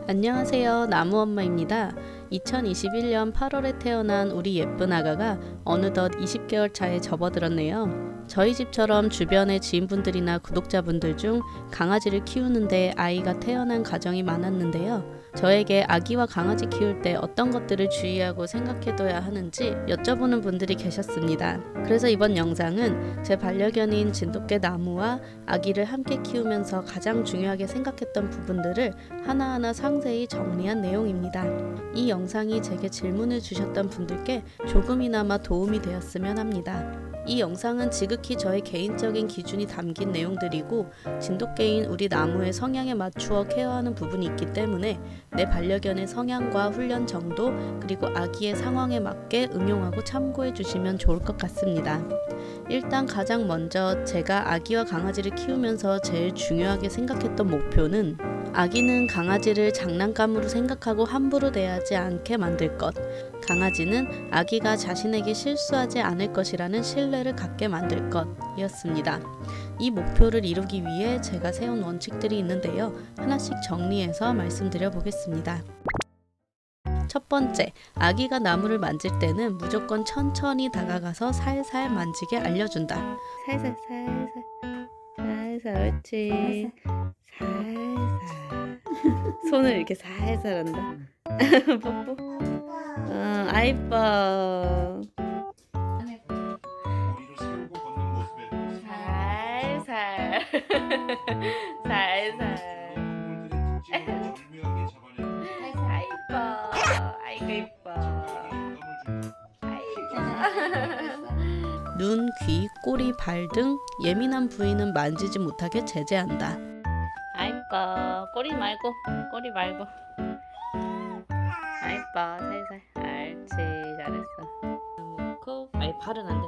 안녕하세요. 나무엄마입니다. 2021년 8월에 태어난 우리 예쁜 아가가 어느덧 20개월 차에 접어들었네요. 저희 집처럼 주변의 지인분들이나 구독자분들 중 강아지를 키우는데 아이가 태어난 가정이 많았는데요. 저에게 아기와 강아지 키울 때 어떤 것들을 주의하고 생각해둬야 하는지 여쭤보는 분들이 계셨습니다. 그래서 이번 영상은 제 반려견인 진돗개 나무와 아기를 함께 키우면서 가장 중요하게 생각했던 부분들을 하나하나 상세히 정리한 내용입니다. 이 영상이 제게 질문을 주셨던 분들께 조금이나마 도움이 되었으면 합니다. 이 영상은 지극히 저의 개인적인 기준이 담긴 내용들이고 진돗개인 우리 나무의 성향에 맞추어 케어하는 부분이 있기 때문에 내 반려견의 성향과 훈련 정도 그리고 아기의 상황에 맞게 응용하고 참고해 주시면 좋을 것 같습니다. 일단 가장 먼저 제가 아기와 강아지를 키우면서 제일 중요하게 생각했던 목표는 아기는 강아지를 장난감으로 생각하고 함부로 대하지 않게 만들 것, 강아지는 아기가 자신에게 실수하지 않을 것이라는 신뢰를 갖게 만들 것이었습니다. 이 목표를 이루기 위해 제가 세운 원칙들이 있는데요. 하나씩 정리해서 말씀드려 보겠습니다. 첫 번째, 아기가 나무를 만질 때는 무조건 천천히 다가가서 살살 만지게 알려준다. 살살 옳지. 살살 손을 이렇게 살살 한다. 뽀뽀. 아이뻐. 살살 살살. 아이뻐. 아이고 이뻐. 눈, 귀, 꼬리, 발 등 예민한 부위는 만지지 못하게 제재한다. 아이뻐. 꼬리 말고. 아이뻐. 살살. 옳지. 잘했어. 놓고. 아니 발은 안 돼.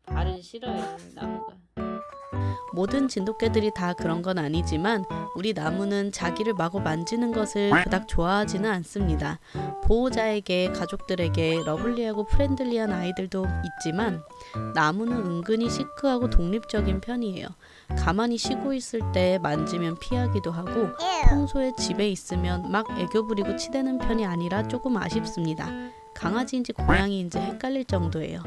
발은 싫어해 나무가. 모든 진돗개들이 다 그런 건 아니지만 우리 나무는 자기를 마구 만지는 것을 그닥 좋아하지는 않습니다. 보호자에게, 가족들에게 러블리하고 프렌들리한 아이들도 있지만 나무는 은근히 시크하고 독립적인 편이에요. 가만히 쉬고 있을 때 만지면 피하기도 하고 평소에 집에 있으면 막 애교 부리고 치대는 편이 아니라 조금 아쉽습니다. 강아지인지 고양이인지 헷갈릴 정도예요.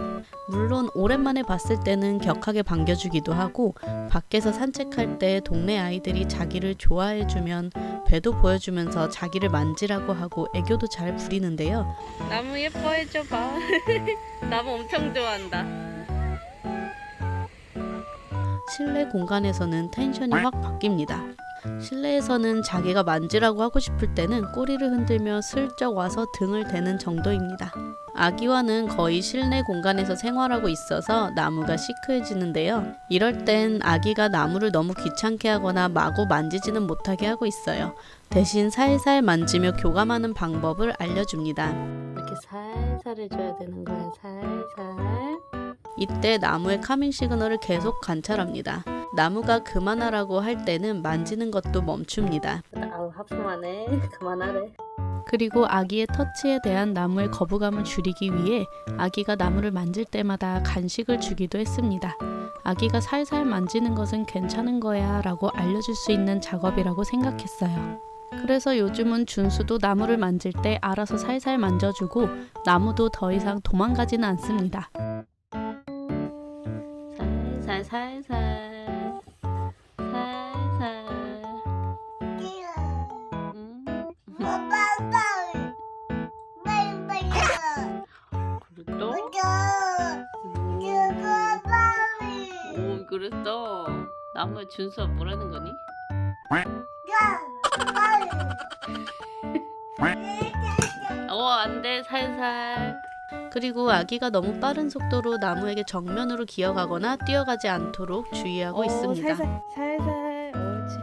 물론 오랜만에 봤을 때는 격하게 반겨주기도 하고 밖에서 산책할 때 동네 아이들이 자기를 좋아해주면 배도 보여주면서 자기를 만지라고 하고 애교도 잘 부리는데요. 나무 예뻐해줘봐. 나무 엄청 좋아한다. 실내 공간에서는 텐션이 확 바뀝니다. 실내에서는 자기가 만지라고 하고 싶을 때는 꼬리를 흔들며 슬쩍 와서 등을 대는 정도입니다. 아기와는 거의 실내 공간에서 생활하고 있어서 나무가 시크해지는데요. 이럴 땐 아기가 나무를 너무 귀찮게 하거나 마구 만지지는 못하게 하고 있어요. 대신 살살 만지며 교감하는 방법을 알려줍니다. 이렇게 살살 해줘야 되는 거야. 살살. 이때 나무의 카밍 시그널을 계속 관찰합니다. 나무가 그만하라고 할 때는 만지는 것도 멈춥니다. 아우 하품하네. 그만하래. 그리고 아기의 터치에 대한 나무의 거부감을 줄이기 위해 아기가 나무를 만질 때마다 간식을 주기도 했습니다. 아기가 살살 만지는 것은 괜찮은 거야 라고 알려줄 수 있는 작업이라고 생각했어요. 그래서 요즘은 준수도 나무를 만질 때 알아서 살살 만져주고 나무도 더 이상 도망가지는 않습니다. 살살 오 그랬어. 나무에 준수가 뭐라는 거니? 안돼 살살. 그리고 아기가 너무 빠른 속도로 나무에게 정면으로 기어가거나 뛰어가지 않도록 주의하고 있습니다. 살살 옳지.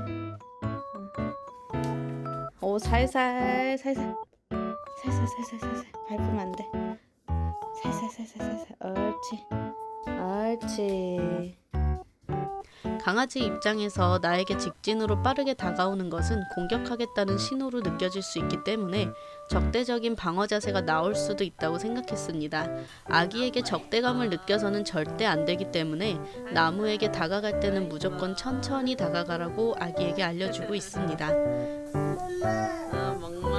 살살 밟으면 안 돼. 살살 옳지. 강아지 입장에서 나에게 직진으로 빠르게 다가오는 것은 공격하겠다는 신호로 느껴질 수 있기 때문에 적대적인 방어 자세가 나올 수도 있다고 생각했습니다. 아기에게 적대감을 느껴서는 절대 안 되기 때문에 나무에게 다가갈 때는 무조건 천천히 다가가라고 아기에게 알려주고 있습니다. 멍멍.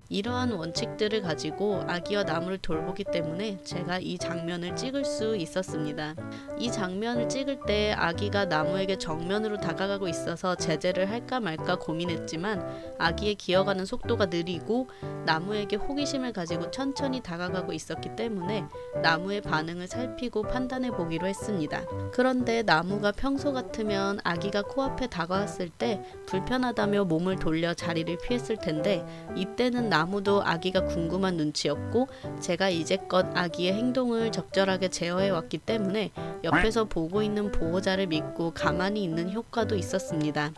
이러한 원칙들을 가지고 아기와 나무를 돌보기 때문에 제가 이 장면을 찍을 수 있었습니다. 이 장면을 찍을 때 아기가 나무에게 정면으로 다가가고 있어서 제재를 할까 말까 고민했지만 아기의 기어가는 속도가 느리고 나무에게 호기심을 가지고 천천히 다가가고 있었기 때문에 나무의 반응을 살피고 판단해 보기로 했습니다. 그런데 나무가 평소 같으면 아기가 코앞에 다가왔을 때 불편하다며 몸을 돌려 자리를 피했을 텐데 이때는 나무도 아기가 궁금한 눈치였고 제가 이제껏 아기의 행동을 적절하게 제어해 왔기 때문에 옆에서 보고 있는 보호자를 믿고 가만히 있는 효과도 있었습니다.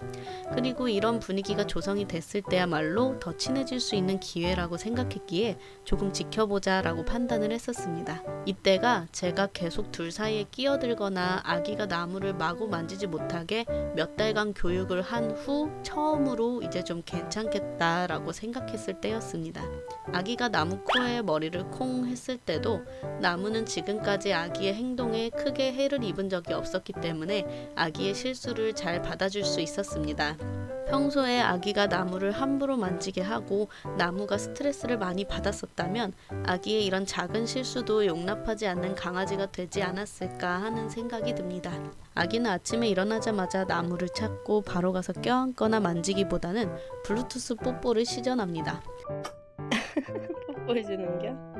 그리고 이런 분위기가 조성이 됐을 때야말로 더 친해질 수 있는 기회라고 생각했기에 조금 지켜보자 라고 판단을 했었습니다. 이때가 제가 계속 둘 사이에 끼어들거나 아기가 나무를 마구 만지지 못하게 몇 달간 교육을 한 후 처음으로 이제 좀 괜찮겠다라고 생각했을 때였습니다. 아기가 나무 코에 머리를 콩 했을 때도 나무는 지금까지 아기의 행동에 크게 해를 입은 적이 없었기 때문에 아기의 실수를 잘 받아줄 수 있었습니다. 평소에 아기가 나무를 함부로 만지게 하고 나무가 스트레스를 많이 받았었다면 아기의 이런 작은 실수도 용납하지 않는 강아지가 되지 않았을까 하는 생각이 듭니다. 아기는 아침에 일어나자마자 나무를 찾고 바로 가서 껴안거나 만지기보다는 블루투스 뽀뽀를 시전합니다. 뽀뽀해주는겨?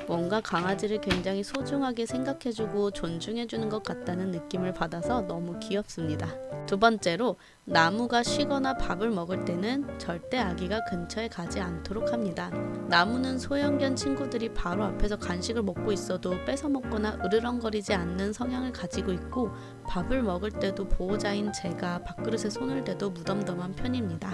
뭔가 강아지를 굉장히 소중하게 생각해주고 존중해주는 것 같다는 느낌을 받아서 너무 귀엽습니다. 두 번째로 나무가 쉬거나 밥을 먹을 때는 절대 아기가 근처에 가지 않도록 합니다. 나무는 소형견 친구들이 바로 앞에서 간식을 먹고 있어도 뺏어 먹거나 으르렁거리지 않는 성향을 가지고 있고 밥을 먹을 때도 보호자인 제가 밥그릇에 손을 대도 무덤덤한 편입니다.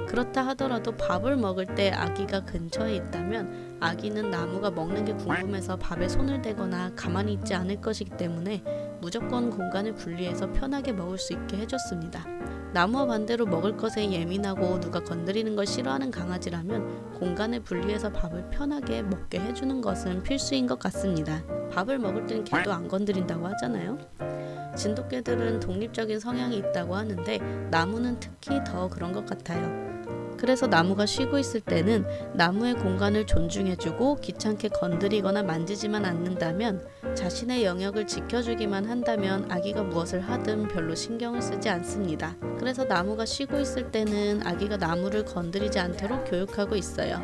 그렇다 하더라도 밥을 먹을 때 아기가 근처에 있다면 아기는 나무가 먹는 게 궁금해서 밥에 손을 대거나 가만히 있지 않을 것이기 때문에 무조건 공간을 분리해서 편하게 먹을 수 있게 해줬습니다. 나무와 반대로 먹을 것에 예민하고 누가 건드리는 걸 싫어하는 강아지라면 공간을 분리해서 밥을 편하게 먹게 해주는 것은 필수인 것 같습니다. 밥을 먹을 땐 개도 안 건드린다고 하잖아요. 진돗개들은 독립적인 성향이 있다고 하는데 나무는 특히 더 그런 것 같아요. 그래서 나무가 쉬고 있을 때는 나무의 공간을 존중해주고 귀찮게 건드리거나 만지지만 않는다면 자신의 영역을 지켜주기만 한다면 아기가 무엇을 하든 별로 신경을 쓰지 않습니다. 그래서 나무가 쉬고 있을 때는 아기가 나무를 건드리지 않도록 교육하고 있어요.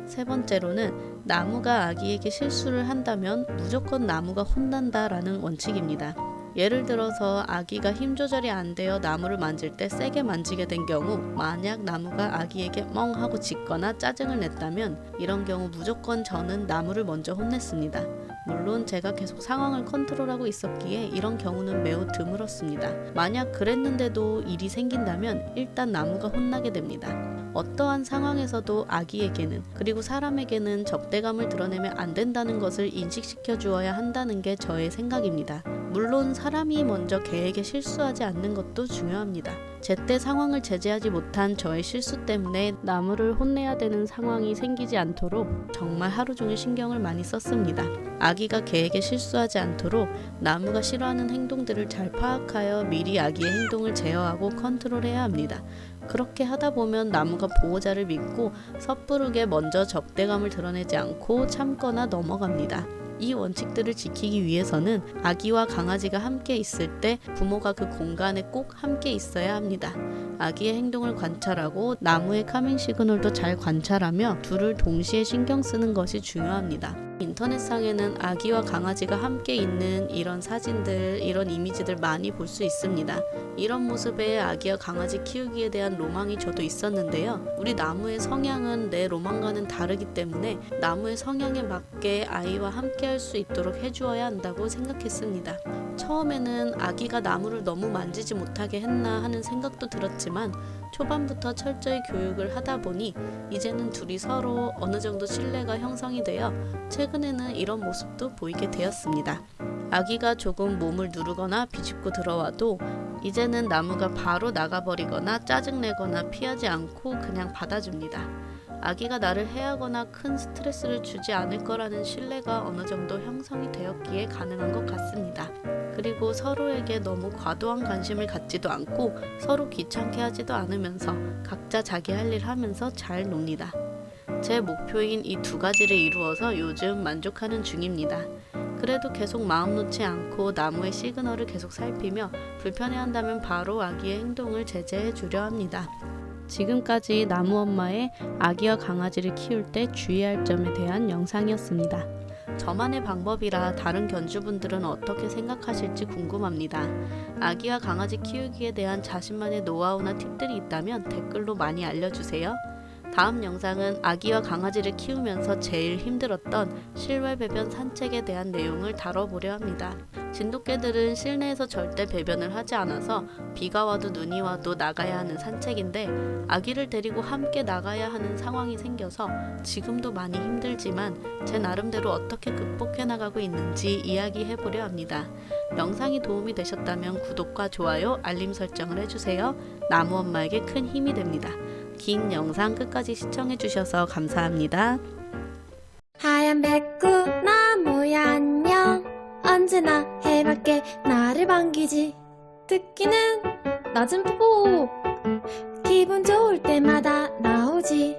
세 번째로는 나무가 아기에게 실수를 한다면 무조건 나무가 혼난다라는 원칙입니다. 예를 들어서 아기가 힘 조절이 안 되어 나무를 만질 때 세게 만지게 된 경우 만약 나무가 아기에게 멍 하고 짖거나 짜증을 냈다면 이런 경우 무조건 저는 나무를 먼저 혼냈습니다. 물론 제가 계속 상황을 컨트롤하고 있었기에 이런 경우는 매우 드물었습니다. 만약 그랬는데도 일이 생긴다면 일단 나무가 혼나게 됩니다. 어떠한 상황에서도 아기에게는 그리고 사람에게는 적대감을 드러내면 안 된다는 것을 인식시켜 주어야 한다는 게 저의 생각입니다. 물론 사람이 먼저 개에게 실수하지 않는 것도 중요합니다. 제때 상황을 제재하지 못한 저의 실수 때문에 나무를 혼내야 되는 상황이 생기지 않도록 정말 하루 종일 신경을 많이 썼습니다. 아기가 개에게 실수하지 않도록 나무가 싫어하는 행동들을 잘 파악하여 미리 아기의 행동을 제어하고 컨트롤해야 합니다. 그렇게 하다 보면 나무가 보호자를 믿고 섣부르게 먼저 적대감을 드러내지 않고 참거나 넘어갑니다. 이 원칙들을 지키기 위해서는 아기와 강아지가 함께 있을 때 부모가 그 공간에 꼭 함께 있어야 합니다. 아기의 행동을 관찰하고 나무의 카밍 시그널도 잘 관찰하며 둘을 동시에 신경 쓰는 것이 중요합니다. 인터넷상에는 아기와 강아지가 함께 있는 이런 사진들, 이런 이미지들 많이 볼 수 있습니다. 이런 모습에 아기와 강아지 키우기에 대한 로망이 저도 있었는데요. 우리 나무의 성향은 내 로망과는 다르기 때문에 나무의 성향에 맞게 아이와 함께 할 수 있도록 해주어야 한다고 생각했습니다. 처음에는 아기가 나무를 너무 만지지 못하게 했나 하는 생각도 들었지만 초반부터 철저히 교육을 하다 보니 이제는 둘이 서로 어느 정도 신뢰가 형성이 되어 최근에는 이런 모습도 보이게 되었습니다. 아기가 조금 몸을 누르거나 비집고 들어와도 이제는 나무가 바로 나가버리거나 짜증내거나 피하지 않고 그냥 받아줍니다. 아기가 나를 해하거나 큰 스트레스를 주지 않을 거라는 신뢰가 어느 정도 형성이 되었기에 가능한 것 같습니다. 그리고 서로에게 너무 과도한 관심을 갖지도 않고 서로 귀찮게 하지도 않으면서 각자 자기 할 일 하면서 잘 놉니다. 제 목표인 이 두 가지를 이루어서 요즘 만족하는 중입니다. 그래도 계속 마음 놓지 않고 나무의 시그널을 계속 살피며 불편해한다면 바로 아기의 행동을 제재해 주려 합니다. 지금까지 나무 엄마의 아기와 강아지를 키울 때 주의할 점에 대한 영상이었습니다. 저만의 방법이라 다른 견주분들은 어떻게 생각하실지 궁금합니다. 아기와 강아지 키우기에 대한 자신만의 노하우나 팁들이 있다면 댓글로 많이 알려주세요. 다음 영상은 아기와 강아지를 키우면서 제일 힘들었던 실외 배변 산책에 대한 내용을 다뤄보려 합니다. 진돗개들은 실내에서 절대 배변을 하지 않아서 비가 와도 눈이 와도 나가야 하는 산책인데 아기를 데리고 함께 나가야 하는 상황이 생겨서 지금도 많이 힘들지만 제 나름대로 어떻게 극복해 나가고 있는지 이야기해보려 합니다. 영상이 도움이 되셨다면 구독과 좋아요, 알림 설정을 해주세요. 나무 엄마에게 큰 힘이 됩니다. 긴 영상 끝까지 시청해주셔서 감사합니다. 하얀 백구 나무야 안녕. 언제나 해맑게 나를 반기지. 듣기는 낮은 폭 기분 좋을 때마다 나오지.